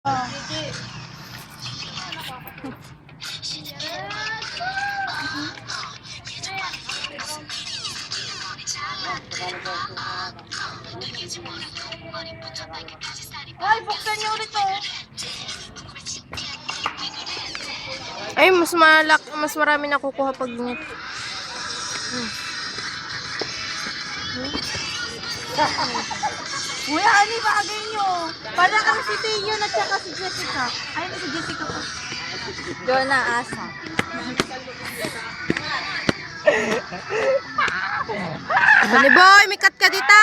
Ay, buksan niyo ulit to. Ay, mas marami nakukuha pag net. Kuya, ano yung bagay nyo? Para kang si Tiyon at saka si Jessica. Ay, si Jessica po. Jonah Asa. Honey boy, may cut ka dito.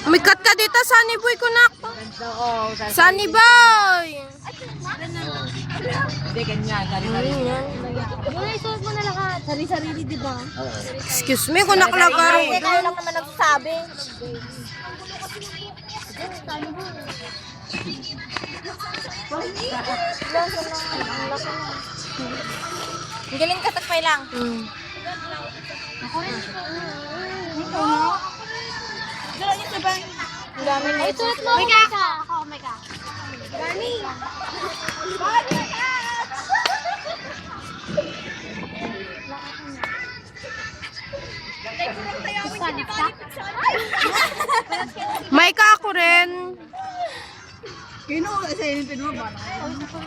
May cut ka dito, Sunny boy, kunak. Sunny boy. Hindi, ganyan. Sari-sari. Kuya, isuot mo na lahat. Sari-sarili, di ba? Excuse me, kunak lagar. Kayo lang naman nagsasabi. Ang galing katakpay lang. Dala niyo sa bang? Ang dami na ito. May ka. Ako, may ka. Gani. May ka ako rin.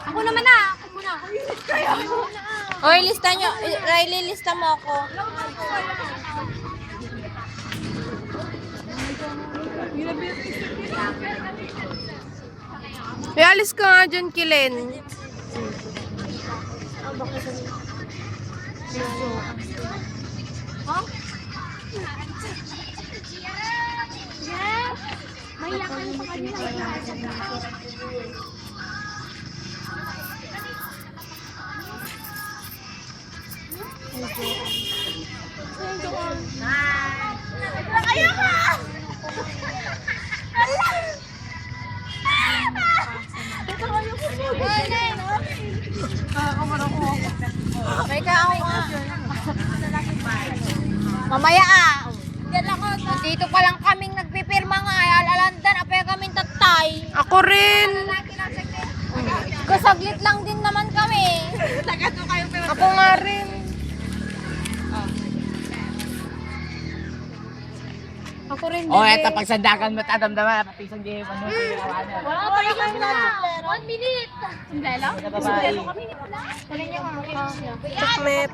Ako naman na. Ako muna. Oy, lista nyo. Riley, lista mo ako. Alis ka nga dyan, Kilen. Mahiyakan pa kanila. Ayaw ka! May ka ako nga. Mamaya dito pa lang kaming nagpipirma nga. Alalandan, apay kaming tatay. Ako rin. Kasaglit lang din naman kami. Ako nga rin. Ako rin din. Oh, eto, pag sandakan mo tatamdaman, pati isang game, ano, Wala pa rin na. 1 minute. Sundelo? Bye-bye. Kami. Chokmet.